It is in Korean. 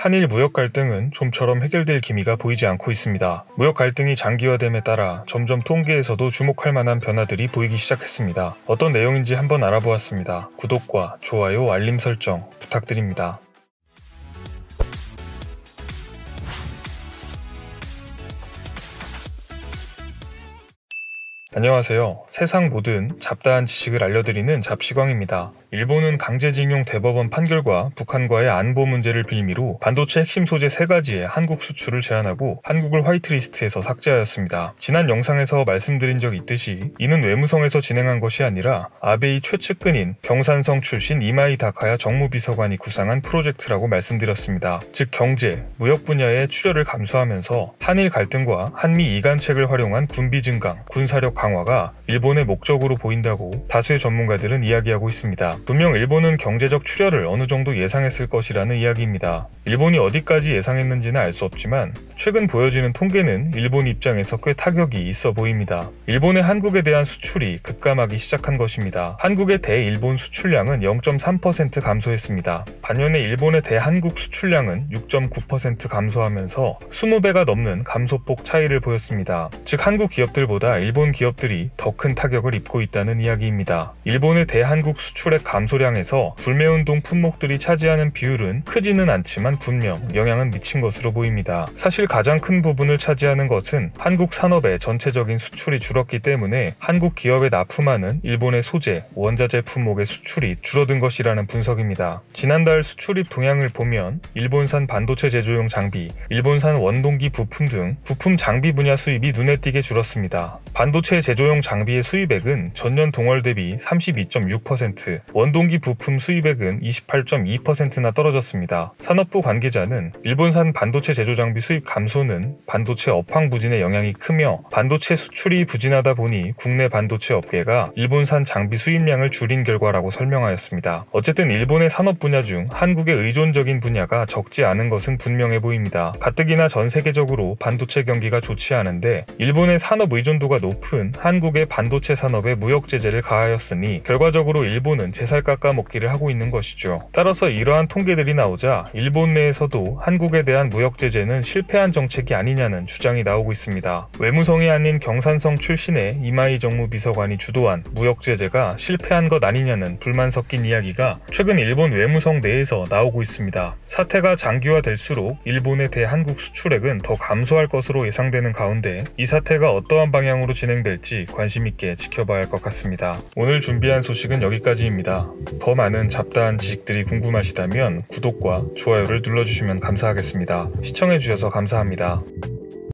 한일 무역 갈등은 좀처럼 해결될 기미가 보이지 않고 있습니다. 무역 갈등이 장기화됨에 따라 점점 통계에서도 주목할 만한 변화들이 보이기 시작했습니다. 어떤 내용인지 한번 알아보았습니다. 구독과 좋아요, 알림 설정 부탁드립니다. 안녕하세요. 세상 모든 잡다한 지식을 알려드리는 잡시광입니다. 일본은 강제징용 대법원 판결과 북한과의 안보 문제를 빌미로 반도체 핵심 소재 3가지의 한국 수출을 제한하고 한국을 화이트리스트에서 삭제하였습니다. 지난 영상에서 말씀드린 적 있듯이 이는 외무성에서 진행한 것이 아니라 아베의 최측근인 경산성 출신 이마이 다카야 정무비서관이 구상한 프로젝트라고 말씀드렸습니다. 즉 경제, 무역 분야의 출혈을 감수하면서 한일 갈등과 한미 이간책을 활용한 군비 증강, 군사력 강화가 일본의 목적으로 보인다고 다수의 전문가들은 이야기하고 있습니다. 분명 일본은 경제적 출혈을 어느 정도 예상했을 것이라는 이야기입니다. 일본이 어디까지 예상했는지는 알 수 없지만 최근 보여지는 통계는 일본 입장에서 꽤 타격이 있어 보입니다. 일본의 한국에 대한 수출이 급감하기 시작한 것입니다. 한국의 대일본 수출량은 0.3% 감소했습니다. 반면에 일본의 대한국 수출량은 6.9% 감소하면서 20배가 넘는 감소폭 차이를 보였습니다. 즉 한국 기업들보다 일본 기업들이 더 큰 타격을 입고 있다는 이야기입니다. 일본의 대한국 수출액 감소량에서 불매운동 품목들이 차지하는 비율은 크지는 않지만 분명 영향은 미친 것으로 보입니다. 사실 가장 큰 부분을 차지하는 것은 한국 산업의 전체적인 수출이 줄었기 때문에 한국 기업에 납품하는 일본의 소재, 원자재 품목의 수출이 줄어든 것이라는 분석입니다. 지난달 수출입 동향을 보면 일본산 반도체 제조용 장비, 일본산 원동기 부품 등 부품 장비 분야 수입이 눈에 띄게 줄었습니다. 반도체 제조용 장비의 수입액은 전년 동월 대비 32.6%, 원동기 부품 수입액은 28.2%나 떨어졌습니다. 산업부 관계자는 일본산 반도체 제조 장비 수입 감소는 반도체 업황 부진의 영향이 크며 반도체 수출이 부진하다 보니 국내 반도체 업계가 일본산 장비 수입량을 줄인 결과라고 설명하였습니다. 어쨌든 일본의 산업 분야 중 한국의 의존적인 분야가 적지 않은 것은 분명해 보입니다. 가뜩이나 전 세계적으로 반도체 경기가 좋지 않은데 일본의 산업 의존도가 높은 한국의 반도체 산업에 무역 제재를 가하였으니 결과적으로 일본은 제살 깎아먹기를 하고 있는 것이죠. 따라서 이러한 통계들이 나오자 일본 내에서도 한국에 대한 무역 제재는 실패한 정책이 아니냐는 주장이 나오고 있습니다. 외무성이 아닌 경산성 출신의 이마이 정무비서관이 주도한 무역 제재가 실패한 것 아니냐는 불만 섞인 이야기가 최근 일본 외무성 내에서 나오고 있습니다. 사태가 장기화될수록 일본의 대한국 수출액은 더 감소할 것으로 예상되는 가운데 이 사태가 어떠한 방향으로 진행될지 관심 있게 지켜봐야 할 것 같습니다. 오늘 준비한 소식은 여기까지입니다. 더 많은 잡다한 지식들이 궁금하시다면 구독과 좋아요를 눌러주시면 감사하겠습니다. 시청해주셔서 감사합니다.